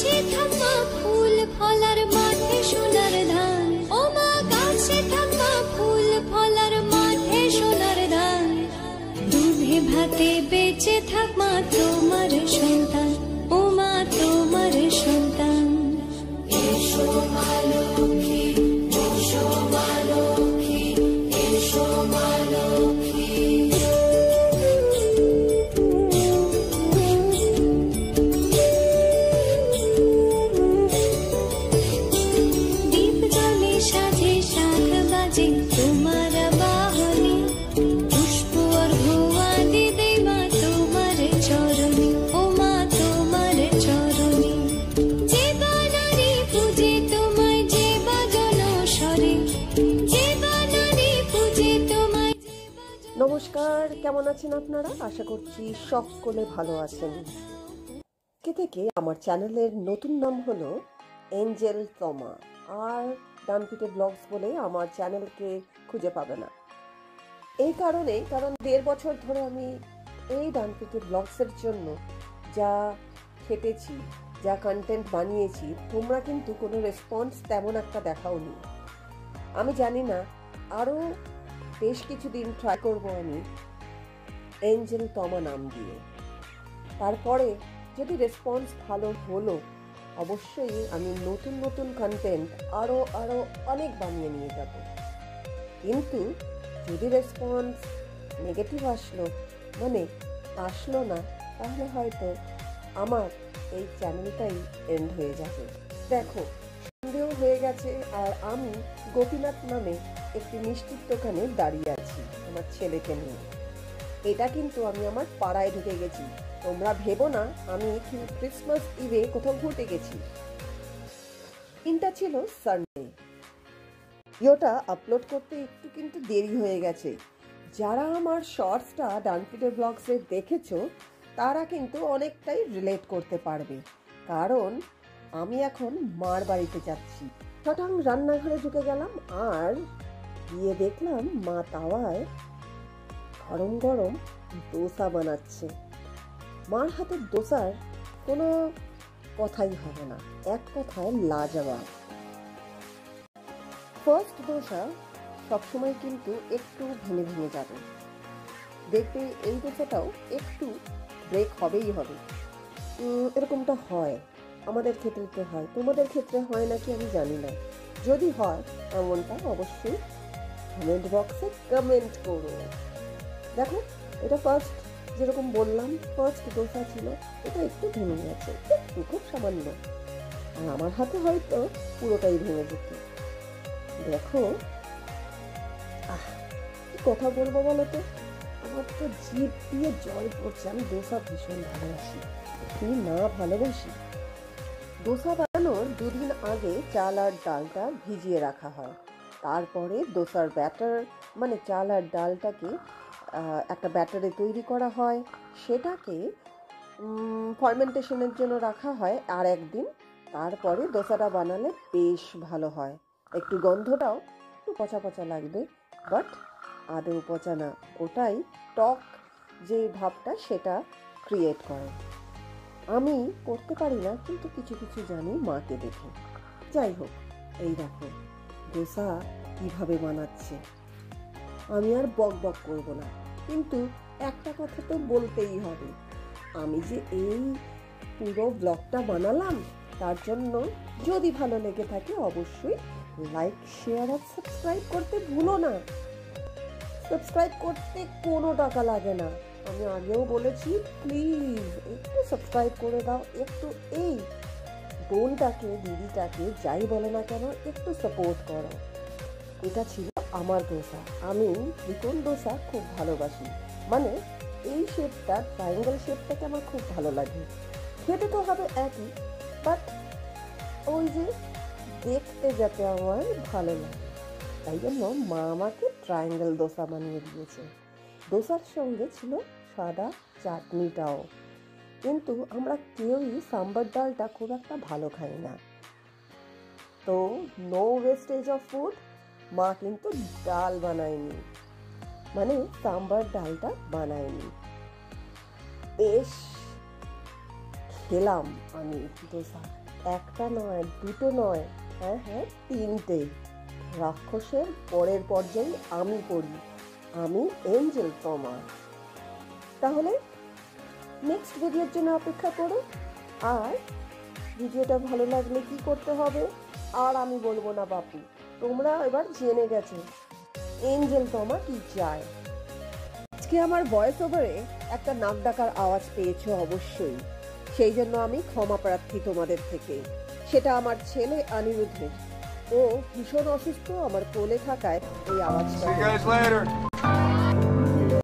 গাছে থাকা ফুল ফলার মাঠে সোনার ধান, ও মা গাছে থাকা ফুল ফলার মাঠে সোনার ধান, দুধে ভাতে বেঁচে থাক মা তোমার সন্তান, ও মা তোমার সন্তান। এসো মা লক্ষ্মী, এসো মা লক্ষ্মী, এসো মা লক্ষ্মী। দীপ জ্বলে সাজে শাখ বাজে তোমার বাহনে, পুষ্প অর্ঘ্য আদি দেই মা তোমার চরণে, ও মা তোমার চরণে। যে বানারি পূজে তোমায়, যে বাজন স্বরে, যে বানারি পূজে তোমায়। নমস্কার, কেমন আছেন আপনারা? আশা করছি সকলে ভালো আছেন। থেকে আমার চ্যানেলের নতুন নাম হলো এঞ্জেল তমা, আর ডানপিটে ব্লগস বলে আমার চ্যানেলকে খুঁজে পাবে না। এই কারণ 1.5 বছর ধরে আমি এই ডানপিটে ব্লগসের জন্য যা খেটেছি, যা কন্টেন্ট বানিয়েছি, তোমরা কিন্তু কোনো রেসপন্স তেমন একটা দেখাওনি। আমি জানি না, আরও বেশ কিছুদিন ট্রাই করবো আমি এঞ্জেল তমা নাম দিয়ে। তারপরে যদি রেসপন্স ভালো হলো, অবশ্যই আমি নতুন নতুন কন্টেন্ট আরও অনেক বানিয়ে নিয়ে যাব। কিন্তু যদি রেসপন্স নেগেটিভ আসলো না, তাহলে হয়তো আমার এই চ্যানেলটাই এন্ড হয়ে যাবে। দেখো, সন্দেহ হয়ে গেছে, আর আমি গোপীনাথ নামে একটি মিষ্টির দোকানে দাঁড়িয়ে আছি আমার ছেলেকে নিয়ে। এটা কিন্তু আমি আমার পাড়ায় ঢুকে গেছি, তোমরা ভেবো না আমি ক্রিসমাস ইভে কোথাও ঘুরতে গেছি। দিনটা ছিল সানডে। ভিডিওটা আপলোড করতে একটু কিন্তু দেরি হয়ে গেছে। যারা আমার শর্টসটা ডানপিটে ব্লগসে দেখেছো, তারা কিন্তু অনেকটাই রিলেট করতে পারবে, কারণ আমি এখন মার বাড়িতে যাচ্ছি। হঠাৎ রান্নাঘরে ঢুকে গেলাম, আর গিয়ে দেখলাম মা তাওয়ায় গরম গরম দোসা বানাচ্ছে। মার হাতের দোসার কোনো কথাই হবে না, এক কথায় লাজবাব। ফার্স্ট দোসা সবসময় কিন্তু একটু ভেঙে ভেঙে যাবে, দেখবে এই দোসাটাও একটু ব্রেক হবেই হবে। এরকমটা হয়, আমাদের ক্ষেত্রে তো হয়, তোমাদের ক্ষেত্রে হয় নাকি আমি জানি না। যদি হয় এমনটা অবশ্যই কমেন্ট বক্সে কমেন্ট করো। দেখো, এটা ফার্স্ট, যেরকম বললাম ফার্স্ট দোসা ছিল, এটা একটু ভেঙে গেছে, একটু, খুব সামান্য। আর আমার হাতে হয়তো পুরোটাই ভেঙে যেত। দেখো, কি কথা বলবো বলো তো, আমার তো জিভ দিয়ে জল পড়ছে। আমি দোসা ভীষণ ভালোবাসি, কি না ভালোবাসি। দোসা বানানোর 2 দিন আগে চাল আর ডালটা ভিজিয়ে রাখা হয়। তারপরে দোসার ব্যাটার, মানে চাল আর ডালটাকে একটা ব্যাটারে তৈরি করা হয়, সেটাকে ফার্মেন্টেশনের জন্য রাখা হয় আর একদিন। তারপরে দোসাটা বানালে বেশ ভালো হয়। একটু গন্ধটাও একটু পচা পচা লাগবে, বাট আদৌ পচা না, ওটাই টক যে ভাবটা সেটা ক্রিয়েট করে। আমি করতে পারি না, কিন্তু কিছু কিছু জানি মাকে দেখে। যাই হোক, এই দেখো দোসা কিভাবে বানাচ্ছে। আমি আর বক বক করবো না, কিন্তু একটা কথা তো বলতেই হবে। আমি যে এই পুরো ব্লগটা বানালাম, তার জন্য যদি ভালো লেগে থাকে অবশ্যই লাইক, শেয়ার আর সাবস্ক্রাইব করতে ভুলো না। সাবস্ক্রাইব করতে কোনো টাকা লাগে না, আমি আগেও বলেছি, প্লিজ একটু সাবস্ক্রাইব করে দাও। একটু এই বোনটাকে, দিদিটাকে, যাই বলে না কেন, একটু সাপোর্ট করো। এটা ছিল আমার দোসা। আমি ত্রিকোণ দোসা খুব ভালোবাসি, মানে এই শেপটা, ট্রায়াঙ্গেল শেপটাকে আমার খুব ভালো লাগে। খেতে তো হবে একই, বাট ওই যে দেখতে যাতে আমার ভালো লাগে, তাই জন্য মা আমাকে ট্রায়াঙ্গেল দোসা বানিয়ে দিয়েছে। দোসার সঙ্গে ছিল সাদা চাটনিটাও। কিন্তু আমরা কেউই সাম্বার ডালটা খুব একটা ভালো খাই না, তো নো ওয়েস্টেজ অফ ফুড। মা কিন্তু ডাল বানায়নি, মানে সাম্বার ডালটা বানায়নি। বেশ খেলাম আমি দোসা, একটা নয়, দুটো নয়, হ্যাঁ হ্যাঁ 3টে। রাক্ষসের পরের পর্যায়ে আমি পড়ি, আমি এঞ্জেল তমা। তাহলে নেক্সট ভিডিওর জন্য অপেক্ষা করো। আর ভিডিওটা ভালো লাগলে কি করতে হবে, আর আমি বলবো না বাপু, তোমরা এবার জেনে গেছো এঞ্জেল তমা কি চায়। আজকে আমার ভয়েস ওভারে একটা নাক ডাকার আওয়াজ পেয়েছো অবশ্যই, সেই জন্য আমি ক্ষমা প্রার্থী তোমাদের থেকে। সেটা আমার ছেলে অনিরুদ্ধের, ও ভীষণ অসুস্থ, আমার কোলে থাকায় এই আওয়াজটা। See you guys later.